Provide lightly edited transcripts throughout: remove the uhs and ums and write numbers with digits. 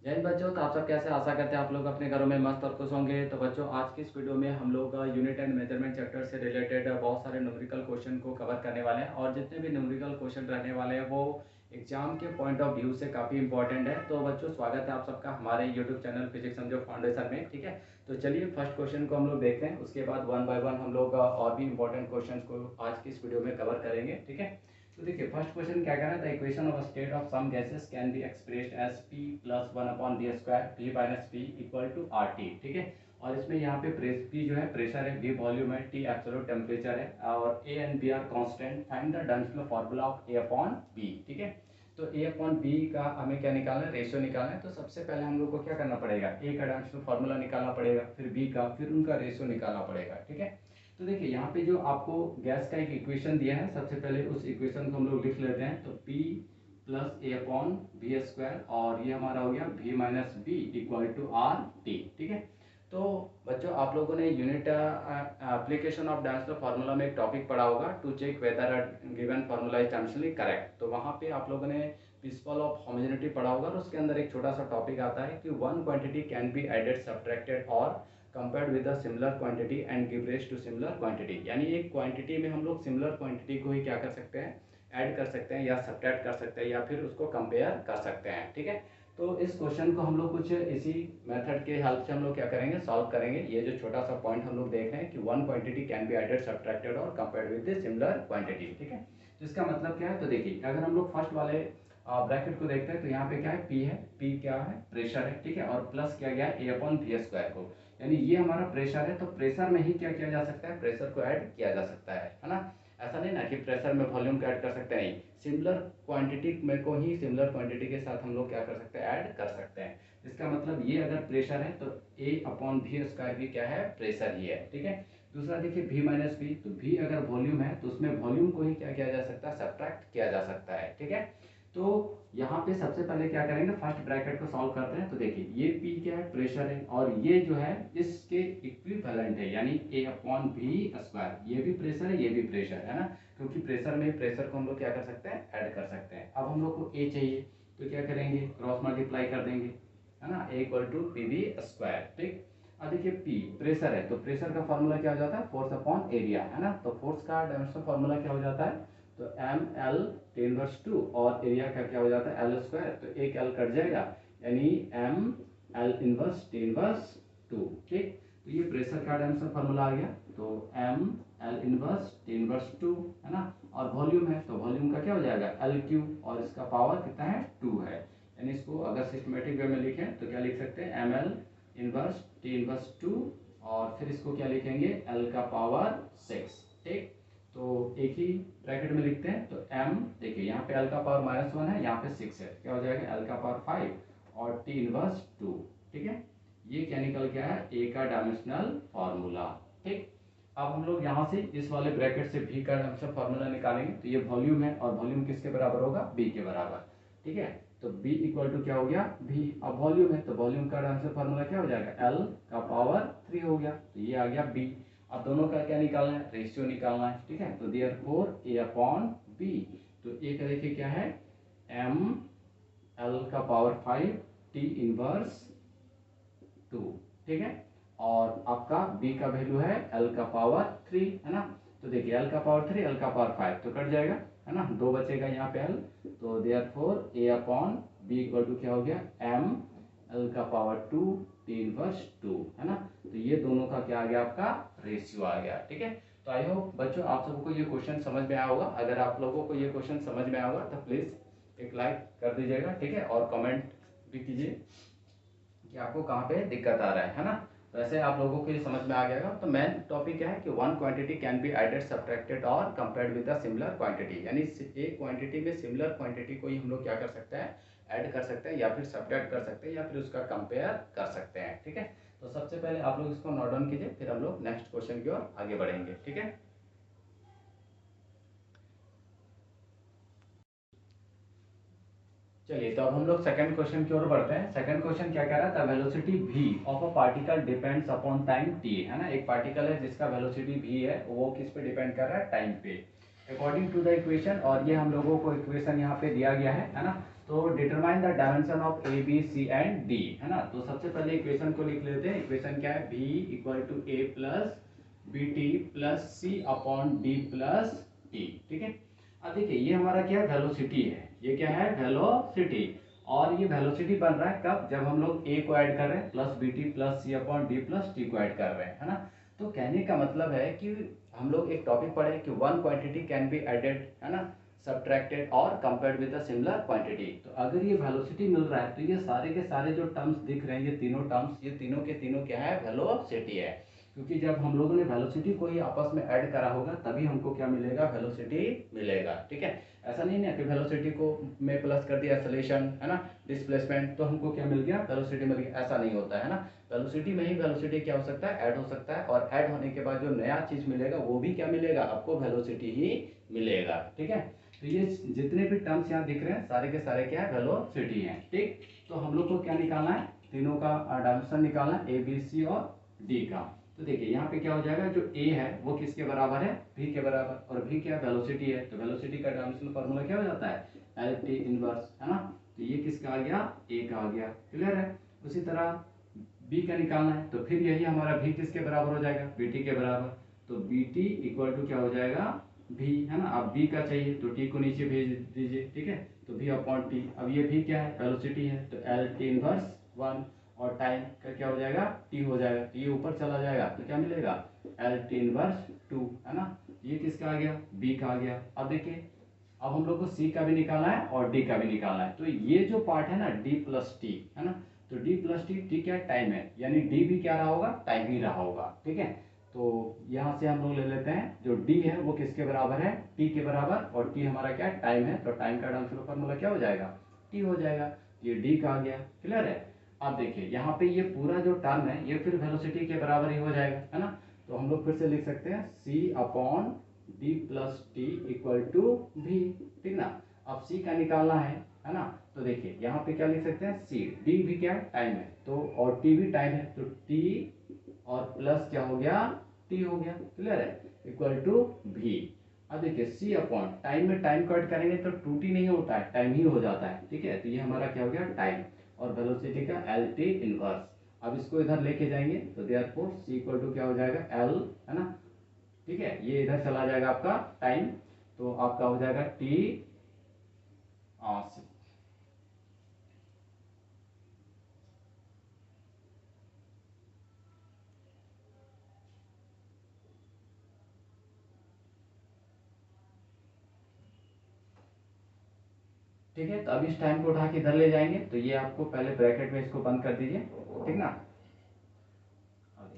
जय हिंद बच्चों। तो आप सब कैसे, आशा करते हैं आप लोग अपने घरों में मस्त और खुश होंगे। तो बच्चों, आज की इस वीडियो में हम लोग यूनिट एंड मेजरमेंट चैप्टर से रिलेटेड बहुत सारे न्यूमेरिकल क्वेश्चन को कवर करने वाले हैं। और जितने भी न्यूमेरिकल क्वेश्चन रहने वाले हैं वो एग्जाम के पॉइंट ऑफ व्यू से काफ़ी इंपॉर्टेंट है। तो बच्चों, स्वागत है आप सबका हमारे यूट्यूब चैनल फिजिक्स समझो फाउंडेशन में। ठीक है, तो चलिए फर्स्ट क्वेश्चन को हम लोग देखते हैं, उसके बाद वन बाय वन हम लोग और भी इंपॉर्टेंट क्वेश्चन को आज की इस वीडियो में कवर करेंगे। ठीक है, तो देखिए फर्स्ट क्वेश्चन क्या कह रहा है, the equation of state of some gases can be expressed as p plus one upon V square v minus p equal to R T. ठीक है, और इसमें यहाँ पे p जो है प्रेशर है, v वॉल्यूम है, t एब्सोल्यूट टेम्परेचर है और a and b are constant. Find the dimensional formula of a upon b। ठीक है, तो a अपॉन b का हमें क्या निकालना है, रेशियो निकालना है। तो सबसे पहले हम लोग को क्या करना पड़ेगा, a का डायमेंशनल फार्मूला निकालना पड़ेगा, फिर b का, फिर उनका रेशियो निकालना पड़ेगा। ठीक है, तो देखिए यहाँ पे जो आपको गैस का एक इक्वेशन दिया है, सबसे पहले उस इक्वेशन को हम लोग लिख लेते हैं। तो P plus A upon V square और ये हमारा हो गया V minus B equal to R T. ठीक है, तो बच्चों आप लोगों ने unit application of dimensional formula में एक टॉपिक पढ़ा होगा, to check whether given formula is dimensionally correct. तो वहाँ पे आप लोगों ने प्रिंसिपल ऑफ होमोजेनिटी पढ़ा होगा और उसके अंदर एक छोटा सा टॉपिक आता है कि one quantity can be added subtracted और compared with a similar quantity and give rise to similar quantity. यानी एक क्वांटिटी में हम लोग सिमिलर क्वांटिटी को ही क्या कर सकते हैं, ऐड कर सकते हैं या सब्ट्रैक्ट कर सकते हैं या फिर उसको कंपेयर कर सकते हैं। ठीक है, तो इस क्वेश्चन को हम लोग कुछ इसी मेथड के हेल्प से हम लोग क्या करेंगे, सॉल्व करेंगे। ये जो छोटा सा पॉइंट हम लोग देख रहे हैं कि one quantity can be added subtracted और कंपेयर्ड विद सिमिलर क्वांटिटी। ठीक है, तो इसका मतलब क्या है, तो देखिए अगर हम लोग फर्स्ट वाले ब्रैकेट को देखते हैं तो यहाँ पे क्या है, P है, P क्या है, प्रेशर है। ठीक है, और प्लस किया गया है a अपॉन वी स्क्वायर को, यानी ये हमारा प्रेशर है। तो प्रेशर में ही क्या किया जा सकता है, प्रेशर को ऐड किया जा सकता है ना। ऐसा नहीं ना कि प्रेशर में वॉल्यूम को ऐड कर सकते हैं, नहीं, सिमिलर क्वांटिटी में को ही सिमिलर क्वांटिटी के साथ हम लोग क्या कर सकते हैं, ऐड कर सकते हैं। इसका मतलब ये अगर प्रेशर है तो a अपॉन वी स्क्वायर भी क्या है, प्रेशर ही है। ठीक है, दूसरा देखिए v माइनस बी, तो v अगर वॉल्यूम है तो उसमें वॉल्यूम को ही क्या किया जा सकता है, सब्ट्रैक्ट किया जा सकता है। ठीक है, तो यहाँ पे सबसे पहले क्या करेंगे, फर्स्ट ब्रैकेट को सॉल्व करते हैं। तो देखिए ये P क्या है, प्रेशर है, और ये जो है इसके इक्विवेलेंट है, यानी A अपॉन वी स्क्वायर। ये भी प्रेशर है, ये भी प्रेशर है ना, क्योंकि प्रेशर में प्रेशर को हम लोग क्या कर सकते हैं, ऐड कर सकते हैं। अब हम लोग को A चाहिए तो क्या करेंगे, क्रॉस मल्टीप्लाई कर देंगे, है ना, A equal to P V square. ठीक, अब देखिए P प्रेशर है तो प्रेशर का फॉर्मूला क्या हो जाता है, फोर्स अपॉन एरिया, है ना। तो फोर्स का डायमेंशनल फॉर्मूला क्या हो जाता है, तो M L T inverse two, और एरिया का क्या हो जाता है, एल स्क्वायर। तो एक एल कट जाएगा, यानी M L inverse T inverse two. ठीक, तो ये प्रेशर का डायमेंशनल फार्मूला आ गया। तो M L inverse T inverse two, है ना, और वॉल्यूम है तो वॉल्यूम का क्या हो जाएगा, एल क्यू, और इसका पावर कितना है, टू है। यानी इसको अगर सिस्टमेटिक वे में लिखें तो क्या लिख सकते हैं, M L inverse T inverse two, और फिर इसको क्या लिखेंगे, एल का पावर सिक्स। ठीक, तो एक ही ब्रैकेट में लिखते हैं। तो m देखिए यहाँ पे l का पावर -1 है, यहाँ पे 6 है, क्या हो जाएगा, l का पावर 5 और t इनवर्स 2। ठीक है, ये क्या निकल गया है, a का डायमेंशनल फार्मूला। ठीक, अब हम लोग यहाँ से इस वाले ब्रैकेट से v का डायमेंशनल फार्मूला निकालेंगे। तो ये वॉल्यूम है और वॉल्यूम किसके बराबर होगा, b के बराबर। ठीक है, तो b इक्वल टू क्या हो गया, v। अब वॉल्यूम है तो वॉल्यूम का डायमेंशनल फार्मूला क्या हो जाएगा, l का पावर 3 हो गया, तो ये आ गया b। अब दोनों का क्या निकालना है, रेशियो निकालना है। ठीक है, तो देयरफॉर a अपॉन b, तो a का देखिए क्या है, m l का पावर 5 t इनवर्स 2। ठीक है, और आपका b का वैल्यू है l का पावर 3, है ना। तो देखिए l का पावर 3, l का पावर 5 तो कट जाएगा, है ना, दो बचेगा यहाँ पे l। तो therefore a upon b equal to क्या हो गया, m l का पावर 2 t इनवर्स 2, है ना। तो ये दोनों का क्या आ गया, आपका रेशियो आ गया। ठीक है, तो आई होप बच्चों आप सबको ये क्वेश्चन समझ में आया होगा। अगर आप लोगों को ये क्वेश्चन समझ में आया होगा तो प्लीज़ एक लाइक कर दीजिएगा। ठीक है, और कमेंट भी कीजिए कि आपको कहाँ पे दिक्कत आ रहा है ना। तो ऐसे आप लोगों को ये समझ में आ गया। तो मेन टॉपिक क्या है कि one quantity can be added subtracted और compared with a similar quantity, यानी एक क्वांटिटी में सिमिलर क्वांटिटी को ही हम लोग क्या कर सकते हैं, ऐड कर सकते हैं या फिर सब्ट्रैक्ट कर सकते हैं या फिर उसका कंपेयर कर सकते हैं। ठीक है, तो सबसे पहले आप लोग इसको नोट डाउन कीजिए, फिर हम लोग नेक्स्ट क्वेश्चन की ओर आगे बढ़ेंगे। ठीक है, चलिए तो अब हम लोग सेकंड क्वेश्चन की ओर बढ़ते हैं। सेकंड क्वेश्चन क्या कह रहा था, velocity v of a particle depends upon time t, है ना। एक पार्टिकल है जिसका वेलोसिटी v है, वो किस पे डिपेंड कर रहा है, टाइम पे, अकॉर्डिंग टू द इक्वेशन। और ये हम लोगों को इक्वेशन यहाँ पे दिया गया है ना। तो determine the dimension of A B C and D, है ना। तो सबसे पहले इक्वेशन को लिख लेते हैं। इक्वेशन क्या है, v equal to A plus B T plus C upon D plus T, ठीक है। अब देखिए ये हमारा क्या है, वेलोसिटी है, ये क्या है, वेलोसिटी। और ये वेलोसिटी बन रहा है कब, जब हम लोग ए को ऐड कर रहे हैं plus B T plus C upon D plus T को ऐड कर रहे हैं, है ना। तो कहने का मतलब है कि हम लोग एक टॉपिक पढ़े कि one quantity can be added, है ना, सब्ट्रैक्टेड और compared with a similar quantity. तो अगर ये वेलोसिटी मिल रहा है तो ये सारे के सारे जो टर्म्स दिख रहे हैं, ये तीनों टर्म्स, ये तीनों के तीनों क्या है, वेलोसिटी है। क्योंकि जब हम लोगों ने वेलोसिटी को ही आपस में ऐड करा होगा तभी हमको क्या मिलेगा, वेलोसिटी मिलेगा, ठीक है। ऐसा नहीं है कि वेलोसिटी को में प्लस कर दिया एक्सेलरेशन, है ना, डिस्प्लेसमेंट, तो हमको क्या मिल गया, वेलोसिटी मिल गया, ऐसा नहीं होता है ना। वेलोसिटी में ही वेलोसिटी क्या हो सकता है, ऐड हो सकता है, और ऐड होने के बाद जो नया चीज मिलेगा वो भी क्या मिलेगा, आपको वेलोसिटी ही मिलेगा, ठीक है। तो ये जितने भी टर्म्स यहाँ दिख रहे हैं सारे के सारे क्या है, वेलोसिटी हैं, ठीक। तो हम लोग को क्या निकालना है, तीनों का डायमेंशन निकालना है, ए बी सी और डी का। तो देखिए यहाँ पे क्या हो जाएगा, जो ए है वो किसके बराबर है, v के बराबर, और v क्या वेलोसिटी है, तो वेलोसिटी का डायमेंशनल फार्मूला क्या हो जाता है, एल टी इनवर्स, है ना। तो ये किसका आ गया, a का आ गया, क्लियर है। उसी तरह b का निकालना है, तो फिर यही हमारा v किसके बराबर हो जाएगा, bt के बराबर। तो bt इक्वल टू क्या हो जाएगा, v, है ना। अब b का चाहिए तो t को नीचे भेज दीजिए, ठीक है। तो v अपॉन टी, अब ये v क्या है, वेलोसिटी है, तो एल टी इनवर्स 1, और टाइम का क्या हो जाएगा, t हो जाएगा, तो ये ऊपर चला जाएगा तो क्या मिलेगा, एल टी इनवर्स 2, है ना। ये किसका आ गया, b का आ गया। अब देखिए अब हम लोग को c का भी निकालना है और d का भी निकालना है। तो ये जो पार्ट है ना, d प्लस टी, है ना, तो d प्लस टी क्या है, टाइम है, यानी d भी क्या रहा होगा, टाइम ही रहा होगा, ठीक है। तो यहाँ से हम लोग ले लेते हैं, जो d है वो किसके बराबर है, t के बराबर, और t हमारा क्या है, टाइम है, तो टाइम का डायमेंशनल फार्मूला क्या हो जाएगा, t हो जाएगा। ये d का आ गया, क्लियर है। अब देखिए यहाँ पे ये पूरा जो टर्म है ये फिर वेलोसिटी के बराबर ही हो जाएगा, है ना। तो हम लोग फिर से लिख सकते हैं c upon D plus T equal to V, ठीक ना। अब c का निकालना है ना। तो देखिए यहाँ पे क्या लिख सकते हैं, c, d भी क्या है, टाइम है, तो और t भी टाइम है, तो t और प्लस क्या हो गया, t हो गया, क्लियर है, इक्वल टू v। अब देखिए c अपॉन टाइम में टाइम को ऐड करेंगे तो 2t नहीं होता है, टाइम ही हो जाता है, ठीक है। तो ये हमारा क्या हो गया, टाइम, और वेलोसिटी का एल टी इनवर्स। अब इसको इधर लेके जाएंगे तो देयरफॉर c इक्वल टू क्या हो जाएगा, l, है ना, ठीक है। ये इधर चला जाएगा आपका टाइम, तो आपका हो जाएगा t, ठीक है। तो अब इस टाइम को उठा के इधर ले जाएंगे तो ये आपको पहले ब्रैकेट में इसको बंद कर दीजिए, ठीक ना। अब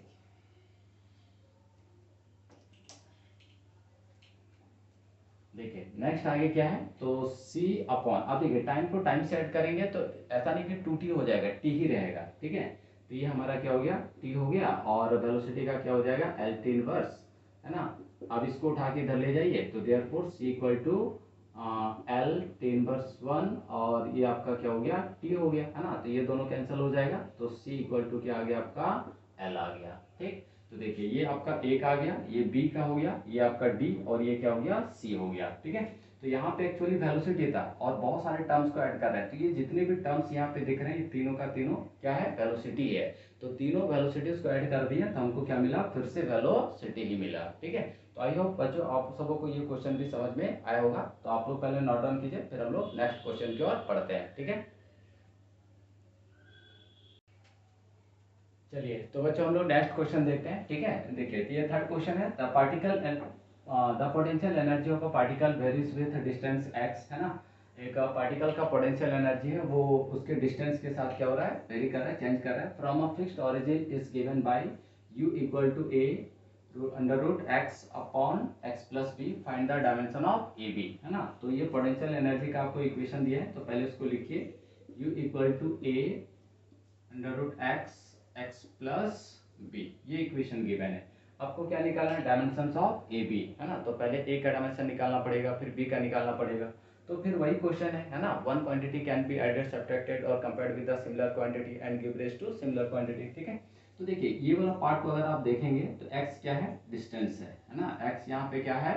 देखिए नेक्स्ट आगे क्या है, तो c अपॉन, अब देखिए टाइम को टाइम से ऐड करेंगे तो ऐसा नहीं कि 2t हो जाएगा, t ही रहेगा, ठीक है। तो ये हमारा क्या हो गया, t हो गया, और वेलोसिटी का क्या हो जाएगा, एल टी इनवर्स, है ना। अब इसको उठा के इधर ले जाइए तो therefore c equal to L T inverse 1, और ये आपका क्या हो गया, t हो गया, है ना। तो ये दोनों कैंसिल हो जाएगा, तो c इक्वल टू क्या आ गया, आपका l आ गया, ठीक। तो देखिए ये आपका a का आ गया, ये b का हो गया, ये आपका d, और ये क्या हो गया, c हो गया, ठीक है। तो यहाँ पे एक्चुअली वेलोसिटी था और बहुत सारे टर्म्स को ऐड कर रहे हैं, तो ये जितने भी टर्म्स यहाँ पे दिख रहे हैं ये तीनों का तीनों क्या है, वेलोसिटी है। तो तीनों वेलोसिटीज को ऐड कर दिया तो हमको क्या मिला, फिर से वेलोसिटी ही मिला, ठीक है। तो आई होप बच्चों आप सबों को ये क्वेश्चन भी समझ में आया होगा। तो आप लोग पहले नोट डाउन कीजिए, फिर हम लोग नेक्स्ट क्वेश्चन की ओर पढ़ते हैं, ठीक है। चलिए तो बच्चों हम लोग नेक्स्ट क्वेश्चन देखते हैं, ठीक है। देखिए ये थर्ड क्वेश्चन है, the particle the potential energy of a particle varies with distance x, है ना। एक पार्टिकल का पोटेंशियल एनर्जी है वो उसके डिस्टेंस के साथ क्या हो रहा है, वेरी कर रहा है, चेंज कर रहा है। From a fixed origin is given by u equal to a under root x upon x plus B, find the dimension of A B, है ना। तो ये पोटेंशियल एनर्जी का आपको इक्वेशन दिया है, तो पहले उसको लिखिए, u equal to a under root X plus B, ये इक्वेशन गिवन है। आपको क्या निकालना है, डायमेंशंस ऑफ ए बी, है ना। तो पहले ए का डायमेंशन निकालना पड़ेगा, फिर बी का निकालना पड़ेगा। तो फिर वही क्वेश्चन है ना, one quantity can be added subtracted और compared with the similar quantity and give rise to similar quantity, ठीक है। तो देखिए ये वाला पार्ट को अगर आप देखेंगे तो x क्या है, डिस्टेंस है ना। x यहाँ पे क्या है,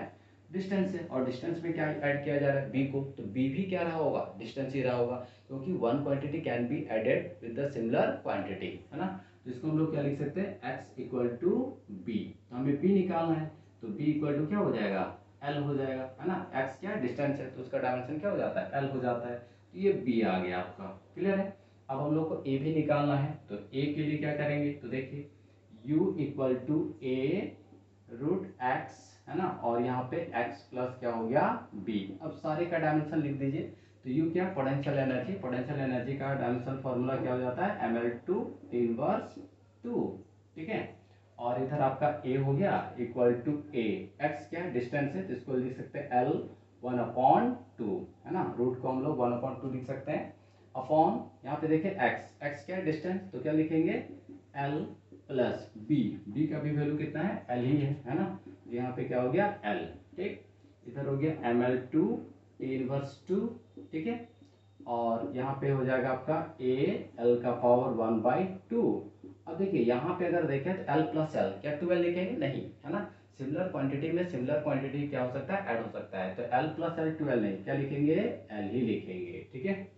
डिस्टेंस है, और डिस्टेंस में क्या ऐड किया जा रहा है, बी को, तो बी भी क्या रहा होगा, डिस्टेंस ही रहा होगा, क्योंकि one quantity can be added with the similar quantity, है ना। तो इसको हम लोग क्या लिख सकते हैं, x इक्वल टू बी, हमें b निकालना है, तो b इक्वल टू क्या हो जाएगा, l हो जाएगा, है ना। x क्या डिस्टेंस है, तो उसका डायमेंशन क्या हो जाता है, l हो जाता है, तो ये b आ गया आपका, क्लियर है। अब हम लोग को a भी निकालना है, तो a के लिए क्या करेंगे, तो देखिए u equal to a root x, है ना, और यहाँ पे x प्लस क्या हो गया b। अब सारे का डायमेंशन लिख दीजिए, तो u क्या, पोटेंशियल एनर्जी, पोटेंशियल एनर्जी का डायमेंशन फॉर्मूला क्या हो जाता है, ml2 इनवर्स 2, ठीक है। और इधर आपका a हो गया इक्वल टू a, x क्या डिस्टेंस है, तो इसको लिख सकते हैं l 1/2, है ना, रूट को हम लोग 1/2 लिख सकते हैं, अपॉन यहाँ पे देखिए x क्या डिस्टेंस, तो क्या लिखेंगे l प्लस b का भी वैल्यू कितना है, l ही है ना, तो यहाँ पे क्या हो गया l, ठीक। इधर हो गया ml2 इनवर्स 2, ठीक है, और यहाँ पे हो जाएगा आपका a l का पावर 1/2। अब देखिए यहाँ पे अगर देखें तो l प्लस l क्या 12 लिखेंगे, नहीं, है ना, सिमिलर क्वांटिटी में सिमिलर क्वांटिटी क्या हो सकता है, ऐड हो सकता है, तो l प्लस l 12 नहीं, क्या लिखेंगे, l ही लिखेंगे, ठीक है।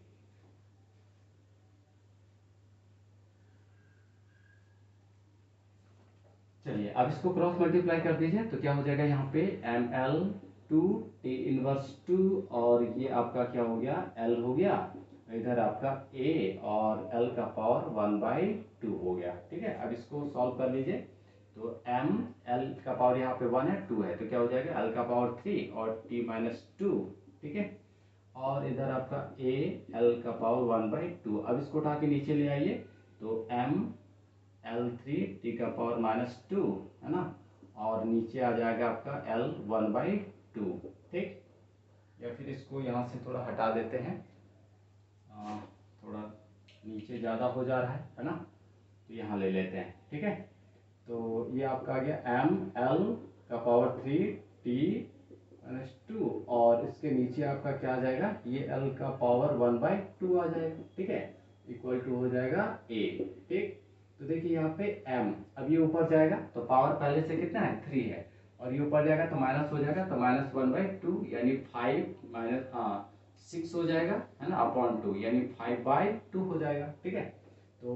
चलिए अब इसको क्रॉस मल्टीप्लाई कर दीजिए, तो क्या हो जाएगा यहाँ पे ml2 t इनवर्स 2, और ये आपका क्या हो गया, l हो गया, इधर आपका a और l का पावर 1/2 हो गया, ठीक है। अब इसको सॉल्व कर लीजिए, तो m l का पावर यहाँ पे 1 है, 2 है, तो क्या हो जाएगा l का पावर 3 और t माइनस 2, ठीक है, और इधर आपका a l का पावर 1/2। अब इसको उठा के नीचे ले आइए, तो m L3 टी का पावर माइनस 2, है ना, और नीचे आ जाएगा आपका L 1/2, ठीक। या फिर इसको यहाँ से थोड़ा हटा देते हैं, थोड़ा नीचे ज़्यादा हो जा रहा है ना, तो यहाँ ले लेते हैं, ठीक है। तो ये आपका आ गया m L का पावर 3 t माइनस 2, और इसके नीचे आपका क्या आ जाएगा, ये L का पावर 1/2 आ जाएगा, ठीक है, इक्वल टू हो जाएगा a, ठीक। तो देखिए यहाँ पे m, अब ये ऊपर जाएगा तो पावर पहले से कितना है, 3 है, और ये ऊपर जाएगा तो माइनस हो जाएगा, तो -1/2 यानी 5 माइनस 6 हो जाएगा, है ना, अपॉन 2 यानी 5/2 हो जाएगा, ठीक है। तो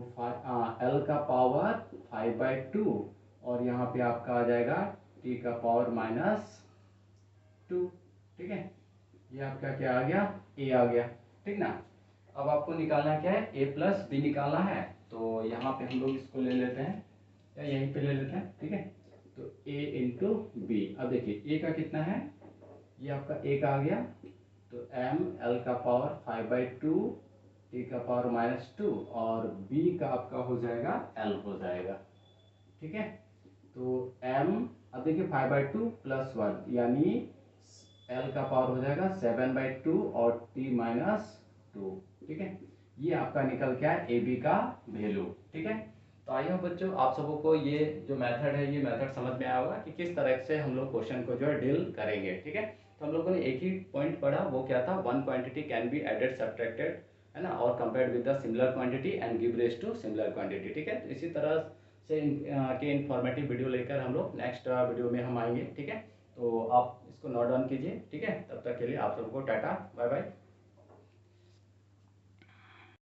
l का पावर 5/2, और यहाँ पे आपका आ जाएगा t का पावर -2, ठीक है। ये आपका क्या आ गया, a आ गया, ठीक ना। अब आपको निकालना क्या है, a प्लस बी निकालना है, तो यहाँ पे हम लोग इसको ले लेते हैं, या यहीं पे ले लेते हैं, ठीक है। तो a इंटू बी, अब देखिए a का कितना है, ये आपका a का आ गया, तो m l का पावर 5/2 t का पावर -2, और b का आपका हो जाएगा l हो जाएगा, ठीक है। तो m, अब देखिए 5/2 प्लस 1 यानी l का पावर हो जाएगा 7/2 और t -2, ठीक है। ये आपका निकल के आया ए बी का वैल्यू, ठीक है। तो आई होप बच्चों आप सबों को ये जो मेथड है, ये मेथड समझ में आया होगा कि किस तरह से हम लोग क्वेश्चन को जो है डील करेंगे, ठीक है। तो हम लोगों ने एक ही पॉइंट पढ़ा, वो क्या था, one quantity can be added subtracted, है ना, और compared with the similar quantity and give rise to similar quantity, ठीक है। तो इसी तरह से के इन्फॉर्मेटिव वीडियो लेकर हम लोग नेक्स्ट वीडियो में हम आएंगे, ठीक है। तो आप इसको नोट डाउन कीजिए, ठीक है। तब तक के लिए आप सबको टाटा बाय बाय।